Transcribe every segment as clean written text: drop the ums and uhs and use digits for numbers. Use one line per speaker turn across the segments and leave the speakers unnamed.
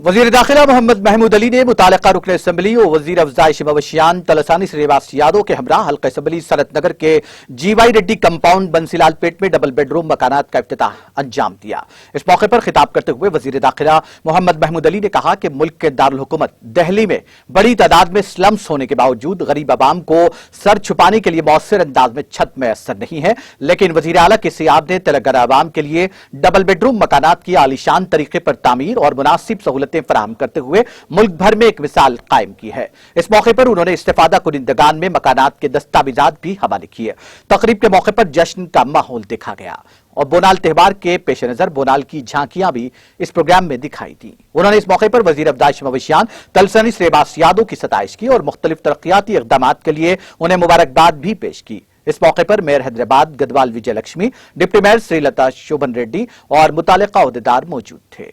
वजीर दाखिला मोहम्मद महमूद अली ने मुतालिका रुकन असम्बली और वजीर अफजाइश मवशियान तलसानी श्रीनिवास यादव के हमरा हल्का असम्बली सनत नगर के जीवाई रेड्डी कंपाउंड बंसीलाल पेट में डबल बेडरूम मकानात का इफ्तिताह अंजाम दिया। इस मौके पर खिताब करते हुए वजीर दाखिला मोहम्मद महमूद अली ने कहा कि मुल्क के दारुल हुकूमत दिल्ली में बड़ी तादाद में स्लम्स होने के बावजूद गरीब आवाम को सर छुपाने के लिए मौसर अंदाज में छत मैसर नहीं है, लेकिन वजीर आला के सियाब ने तेलंगाना आवाम के लिए डबल बेडरूम मकानात की आलीशान तरीके पर तामीर और मुनासिब सहूलतें फराहम करते हुए मुल्क भर में एक मिसाल कायम की है। इस मौके पर उन्होंने इस्तेफादा कुनिंदगान में मकानात के दस्तावेजात भी हवाले किए। तकरीब के मौके पर जश्न का माहौल देखा गया और बोनाल त्योहार के पेश नजर बोनाल की झांकियां भी इस प्रोग्राम में दिखाई दी। उन्होंने इस मौके पर वजीर अफजाइश मवशियान तलसानी श्रीनिवास यादव की सताइश की और मुख्तलिफ तरक्याती इक़दामात के लिए उन्हें मुबारकबाद भी पेश की। इस मौके पर मेयर हैदराबाद गदवाल विजय लक्ष्मी, डिप्टी मेयर श्रीलता शोभन रेड्डी और मुतालिका अहदेदार मौजूद थे।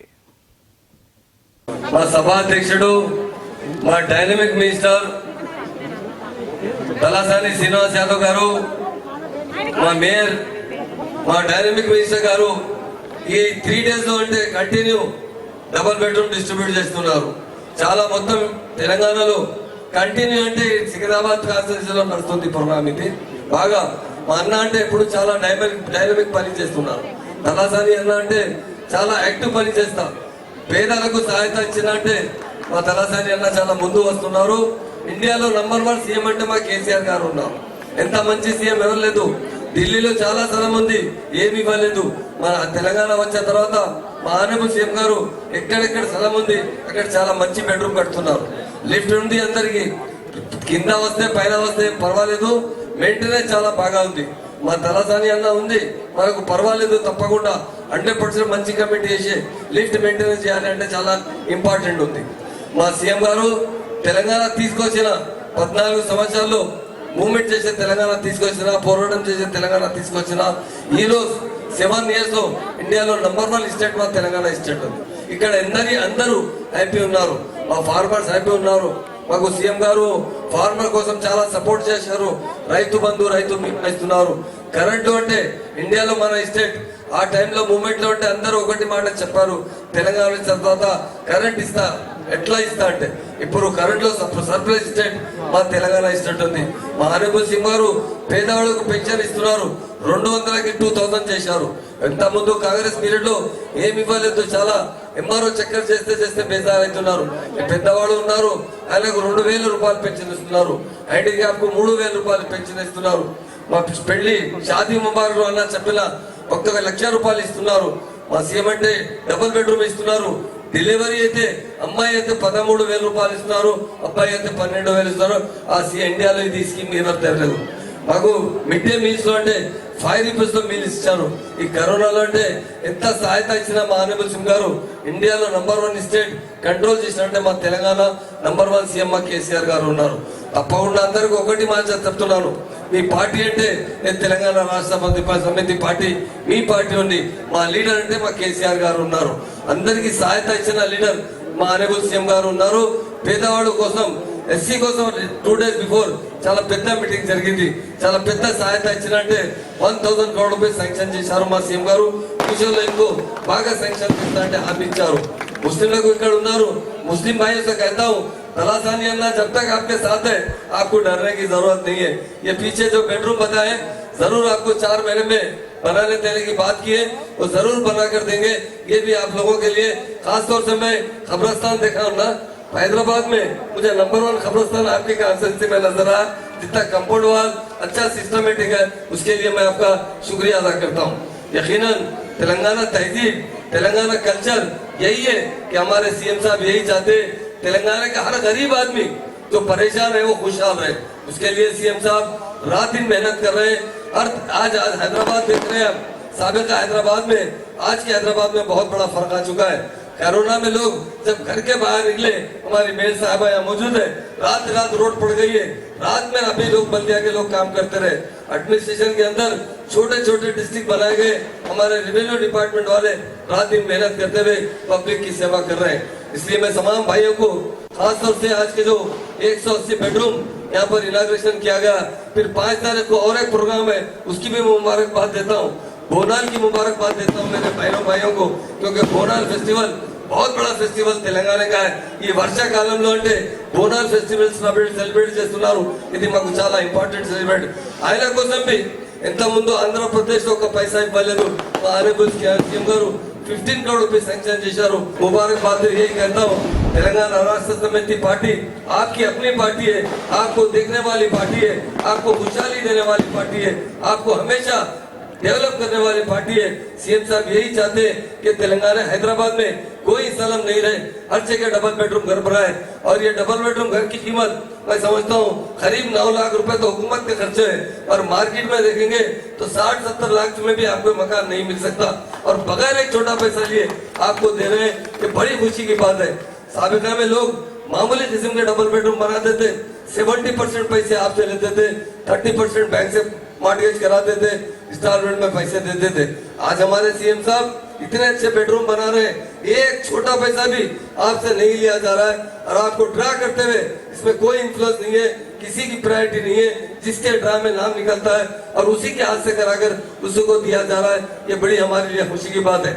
మా సభాధ్యక్షుడు మా డైనమిక్ మినిస్టర్ తలసాని శ్రీనివాస్ యాదవ్ గారు, మా మేయర్, మా డైనమిక్ మినిస్టర్ గారు ఈ 3 days లో అంటే కంటిన్యూ డబుల్ బెడ్రూమ్ డిస్ట్రిబ్యూట్ చేస్తున్నారు. చాలా మొత్తం తెలంగాణలో కంటిన్యూ అంటే సికింద్రాబాద్ కాన్స్టిట్యూన్సీలో నడుస్తుంది ప్రోగ్రామ్. ఇది బాగా మా అన్న అంటే ఇప్పుడు చాలా డైనమిక్ పని చేస్తున్నారు. తలసాని అన్న అంటే చాలా యాక్టివ్ పని చేస్తారు. పేదలకు సహాయత ఇచ్చినట్టే మా తలసాని అన్న చాలా ముందు వస్తున్నారు. ఇండియాలో నంబర్ 1 సీఎం అంటే మా కేసీఆర్ గారు ఉన్నారు. ఎంత మంచి సీఎం ఎవరు లేదు. ఢిల్లీలో చాలా స్థలం ఉంది, ఏమి ఇవ్వలేదు. మన తెలంగాణ వచ్చిన తర్వాత మా ఆనబుల్ సీఎం గారు ఎక్కడెక్కడ స్థలం ఉంది అక్కడ చాలా మంచి బెడ్రూమ్ కడుతున్నారు. లిఫ్ట్ ఉంది, అందరికి కింద వస్తే పైన వస్తే పర్వాలేదు, మెయింటెనెన్స్ చాలా బాగా ఉంది. మా తలసాని అన్న ఉంది, మనకు పర్వాలేదు, తప్పకుండా 100% మంచి కమిటీ చేసి లిఫ్ట్ మెయింటెనెన్స్ చేయాలి అంటే చాలా ఇంపార్టెంట్ ఉంది. మా సీఎం గారు తెలంగాణ తీసుకొచ్చిన 14 సంవత్సరాల్లో మూవ్మెంట్ చేసే తెలంగాణ తీసుకొచ్చిన, పోరాటం చేసే తెలంగాణ తీసుకొచ్చిన, ఈరోజు 7 years లో ఇండియాలో నంబర్ 1 స్టేట్ మా తెలంగాణ స్టేట్ ఉంది. ఇక్కడ అందరూ హ్యాపీ ఉన్నారు, మా ఫార్మర్స్ హ్యాపీ ఉన్నారు. మాకు సీఎం గారు ఫార్మర్ కోసం చాలా సపోర్ట్ చేశారు. రైతు బంధు, రైతు బీమా ఇస్తున్నారు. కరెంటు అంటే ఇండియాలో మన స్టేట్ ఆ టైంలో మూవ్మెంట్ లో అంటే అందరూ ఒకటి మాట చెప్పారు, తెలంగాణ తర్వాత కరెంట్ ఇస్తా. ఎట్లా ఇస్తా అంటే ఇప్పుడు కరెంట్ లో సర్ప్రైజ్ స్టేట్ మా తెలంగాణ స్టేట్ ఉంది. మా ఆనబుల్ సింగ్ గారు పేదవాళ్ళకు పెన్షన్ ఇస్తున్నారు. 200కి 2000 చేశారు. ఎంత ముందు కాంగ్రెస్ పీరియడ్ లో ఏమి ఇవ్వలేదు. చాలా ఎంఆర్ఓ చక్కర్ చేస్తే బేజారు అవుతున్నారు. పెద్దవాళ్ళు ఉన్నారు, ఆయనకు 2000 రూపాయలు పెన్షన్ ఇస్తున్నారు. హ్యాండిక్యాప్ కు 3000 రూపాయలు పెన్షన్ ఇస్తున్నారు. మా పెళ్లి షాదీ ముబారక్ అన్న చెప్పిన 1 లక్ష రూపాయలు ఇస్తున్నారు. మా సీఎం అంటే డబుల్ బెడ్రూమ్ ఇస్తున్నారు. డెలివరీ అయితే అమ్మాయి అయితే 13,000 రూపాయలు ఇస్తున్నారు, అబ్బాయి అయితే 12,000 ఇస్తున్నారు. ఆ ఇండియాలో ఇది స్కీమ్ ఏమో తెలియదు. మాకు మిడ్ డే మీల్స్ లో అంటే 5 రూపీస్ లో మీల్స్ ఇచ్చారు. ఈ కరోనాలో అంటే ఎంత సహాయత ఇచ్చినా మా ఆనబుల్ సింగ్ గారు ఇండియాలో నంబర్ 1 స్టేట్ కంట్రోల్ చేసినట్టే మా తెలంగాణ నంబర్ 1 సీఎం మా కేసీఆర్ గారు ఉన్నారు. తప్పకుండా అందరికి ఒకటి మాట చెప్తున్నాను, మీ పార్టీ అంటే నేను తెలంగాణ రాష్ట్ర సమితి పార్టీ, మీ పార్టీ ఉంది. మా లీడర్ అంటే మా కేసీఆర్ గారు ఉన్నారు. అందరికి సహాయత ఇచ్చిన లీడర్ మా ఆనబుల్ సీఎం గారు ఉన్నారు. పేదవాడు కోసం, ఎస్సీ కోసం 2 days బిఫోర్ చాలా పెద్ద మీటింగ్ జరిగింది. చాలా పెద్ద సహాయత ఇచ్చినట్టే 1000 crore రూపాయలు శాంక్షన్ చేశారు మా సీఎం గారు. ఫ్యూచర్లో ఇంకో బాగా శాంక్షన్ చేస్తారంటే హామీ ఇచ్చారు. ముస్లింలకు ఇక్కడ ఉన్నారు, मुस्लिम भाइयों से कहता हूँ, तलासानी अन्ना जब तक आपके साथ है आपको डरने की जरूरत नहीं है। ये पीछे जो बेडरूम बताए जरूर आपको 4 महीने में बनाने देने की बात की है, वो जरूर बना कर देंगे। ये भी आप लोगों के लिए, खासतौर से मैं खबरस्तान देखा हूँ ना हैदराबाद में, मुझे नंबर 1 खबरस्तान आपकी कॉन्स्टिट्यूंसी में नजर आया। जितना कंपाउंड वाल अच्छा सिस्टमेटिक है, उसके लिए मैं आपका शुक्रिया अदा करता हूँ। यकीनन तेलंगाना तहजीब, तेलंगाना कल्चर यही है कि हमारे सीएम साहब यही चाहते, तेलंगाना का हर गरीब आदमी जो परेशान है वो खुशहाल रहे। उसके लिए सीएम साहब रात दिन मेहनत कर रहे हैं। आज हैदराबाद देख रहे हैं, साबिका हैदराबाद में आज के हैदराबाद में बहुत बड़ा फर्क आ चुका है। कोरोना में लोग जब घर के बाहर निकले, हमारी मेयर साहब यहाँ मौजूद है, रात रोड पड़ गई है। रात में अभी लोग बल्दिया के लोग काम करते रहे। एडमिनिस्ट्रेशन के अंदर छोटे डिस्ट्रिक्ट बनाए गए, हमारे रेवेन्यू डिपार्टमेंट वाले रात दिन मेहनत करते हुए पब्लिक की सेवा कर रहे हैं। इसलिए मैं तमाम भाइयों को खासतौर से आज के जो 180 बेडरूम यहाँ पर इनाग्रेशन किया गया, फिर 5 तारीख को और एक प्रोग्राम है, उसकी भी मुबारकबाद देता हूँ। बोनाल की मुबारकबाद देता हूँ मेरे भाइयों को, क्योंकि बोनाल फेस्टिवल बहुत बड़ा ఫెస్టివల్ తెలంగాణ का है ఈ వర్షాకాలంలో అంటే బోనాల్ ఫెస్టివల్స్ సెలబ్రేట్ చేస్తున్నారు ఇది మాకు చాలా ఇంపార్టెంట్ సెలబ్రేట్ ఆయన కోసం भी ఎంత ముందు ఆంధ్రప్రదేశ్ ఒక పైసా ఇవ్వలేదు ఆనరబుల్ సీఎం గారు 15 करोड़ रुपए सैंक्शन చేశారు मुबारकबाद यही कहता हूँ तेलंगाना राष्ट्र समिति पार्टी आपकी अपनी पार्टी है आपको देखने वाली पार्टी है आपको खुशहाली देने वाली पार्टी है आपको हमेशा डेवलप करने वाली पार्टी है सीएम साहब यही चाहते हैं कि तेलंगाना हैदराबाद में कोई सलम नहीं रहे हर जगह डबल बेडरूम घर बनाए और ये डबल बेडरूम घर की कीमत मैं समझता हूँ करीब 9 लाख रुपए तो हुकूमत के खर्चे है और मार्केट में देखेंगे तो 60-70 लाख में भी आपको मकान नहीं मिल सकता और बगैर एक छोटा पैसा लिए आपको दे रहे हैं ये बड़ी खुशी की बात है साबिका में लोग मामूली किस्म के डबल बेडरूम बनाते थे 70% पैसे आपसे लेते थे 30% बैंक से मॉर्गेज कराते थे इंस्टॉलमेंट में पैसे देते थे आज हमारे सीएम साहब इतने अच्छे बेडरूम बना रहे हैं एक छोटा पैसा भी आपसे नहीं लिया जा रहा है और आपको ड्रा करते हुए इसमें कोई इन्फ्लुएंस नहीं है किसी की प्रायोरिटी नहीं है जिसके ड्रा में नाम निकलता है और उसी के हाथ से कराकर उसी को दिया जा रहा है ये बड़ी हमारे लिए खुशी की बात है